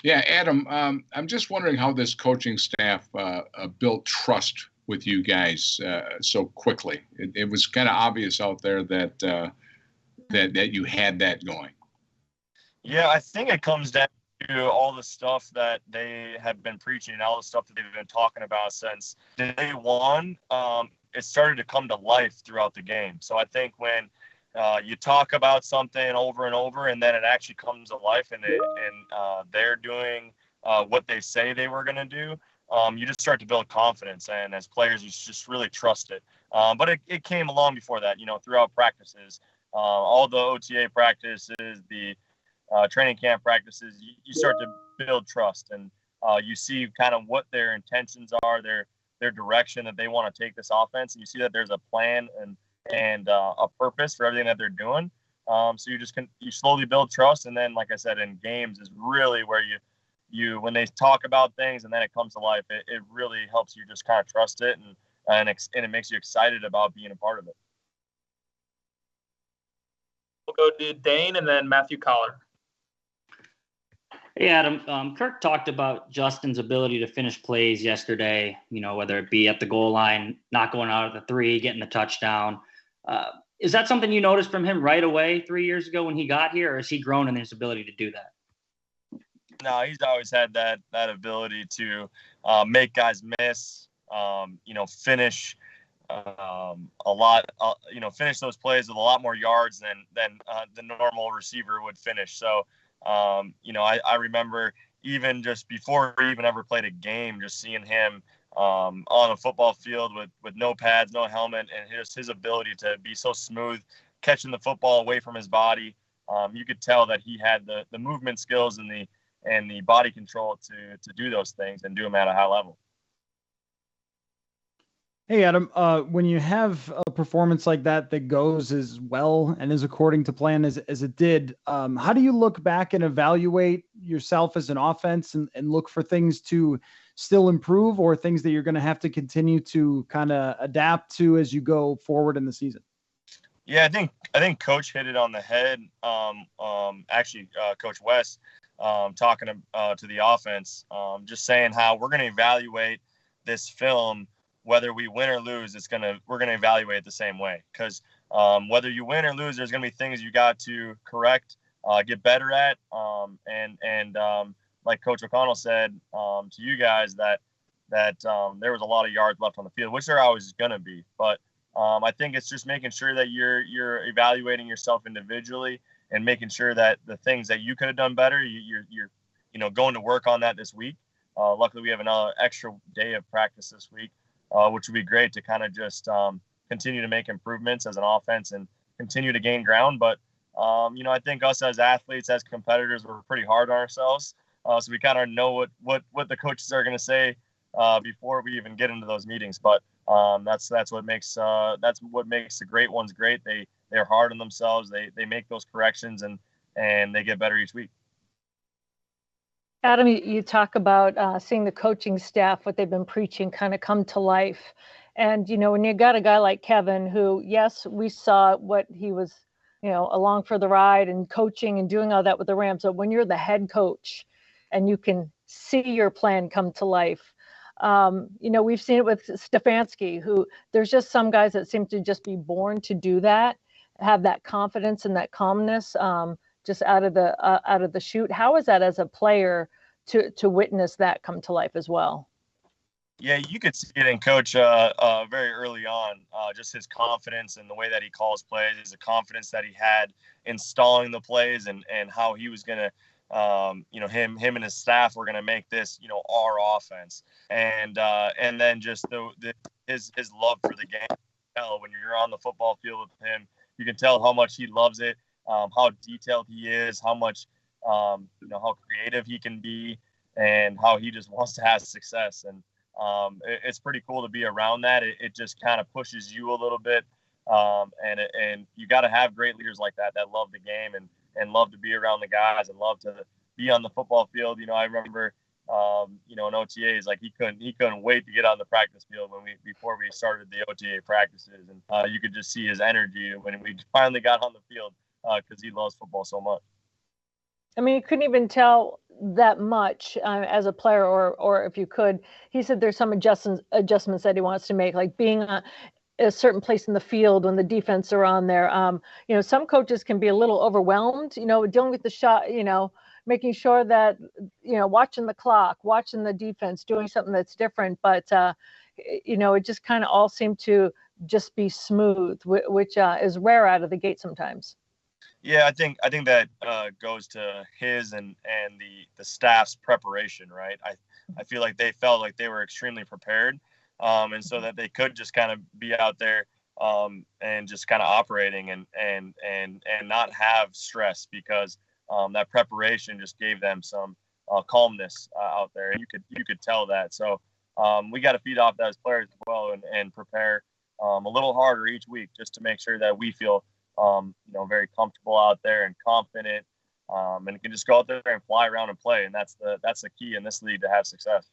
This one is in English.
Yeah, Adam, I'm just wondering how this coaching staff built trust with you guys so quickly. It was kind of obvious out there that you had that going. Yeah, I think it comes down to all the stuff that they have been preaching and all the stuff that they've been talking about since day one. It started to come to life throughout the game. So I think when you talk about something over and over, and then it actually comes to life, and they're doing what they say they were going to do, you just start to build confidence. And as players, you just really trust it. But it came along before that, throughout practices, all the OTA practices, the training camp practices, you start to build trust, and you see kind of what their intentions are, their direction that they want to take this offense, and you see that there's a plan and a purpose for everything that they're doing. So you slowly build trust, and then, like I said, in games is really where you when they talk about things and then it comes to life, it really helps you just kind of trust it, and it makes you excited about being a part of it. We'll go to Dane and then Matthew Collar. Hey, Adam. Kirk talked about Justin's ability to finish plays yesterday, whether it be at the goal line, not going out at the 3, getting the touchdown. Is that something you noticed from him right away 3 years ago when he got here, or has he grown in his ability to do that? No, he's always had that ability to make guys miss, finish a lot, finish those plays with a lot more yards than the normal receiver would finish. So, I remember even just before we even ever played a game, just seeing him on a football field with no pads, no helmet, and his ability to be so smooth, catching the football away from his body. You could tell that he had the movement skills and the body control to do those things and do them at a high level. Hey, Adam, when you have a performance like that goes as well and is according to plan as it did, how do you look back and evaluate yourself as an offense and look for things to still improve, or things that you're going to have to continue to kind of adapt to as you go forward in the season? Yeah, I think Coach hit it on the head. Coach West, talking to the offense, just saying how we're going to evaluate this film. Whether we win or lose, we're gonna evaluate it the same way. Because whether you win or lose, there's gonna be things you got to correct, get better at, and like Coach O'Connell said to you guys that there was a lot of yards left on the field, which there always gonna be. But I think it's just making sure that you're evaluating yourself individually and making sure that the things that you could have done better, you're going to work on that this week. Luckily, we have another extra day of practice this week. Which would be great to kind of just continue to make improvements as an offense and continue to gain ground. But, I think us as athletes, as competitors, we're pretty hard on ourselves. So we kind of know what the coaches are going to say before we even get into those meetings. But that's what makes the great ones great. They're hard on themselves. They make those corrections and they get better each week. Adam, you talk about seeing the coaching staff, what they've been preaching, kind of come to life. And, when you got a guy like Kevin, who, yes, we saw what he was, along for the ride and coaching and doing all that with the Rams. So when you're the head coach and you can see your plan come to life, we've seen it with Stefanski, who there's just some guys that seem to just be born to do that, have that confidence and that calmness. Just out of the chute. How is that as a player to witness that come to life as well? Yeah, you could see it in Coach very early on, just his confidence and the way that he calls plays, the confidence that he had installing the plays and how he was going to, him and his staff were going to make this, our offense. And then just his love for the game. When you're on the football field with him, you can tell how much he loves it. How detailed he is, how much, how creative he can be, and how he just wants to have success. And it's pretty cool to be around that. It just kind of pushes you a little bit. And you got to have great leaders like that love the game and love to be around the guys and love to be on the football field. I remember, in OTAs, like he couldn't wait to get on the practice field before we started the OTA practices. And you could just see his energy when we finally got on the field. Because he loves football so much. I mean, you couldn't even tell that much as a player, or if you could. He said there's some adjustments that he wants to make, like being a certain place in the field when the defense are on there. Some coaches can be a little overwhelmed, dealing with the shot, making sure that, watching the clock, watching the defense, doing something that's different. But, it just kind of all seemed to just be smooth, which is rare out of the gate sometimes. Yeah, I think that goes to his and the staff's preparation, right? I feel like they felt like they were extremely prepared, and so that they could just kind of be out there and just kind of operating and not have stress, because that preparation just gave them some calmness out there, and you could tell that. So we got to feed off that as players as well, and prepare a little harder each week, just to make sure that we feel very comfortable out there and confident, and can just go out there and fly around and play. And that's the key in this league to have success.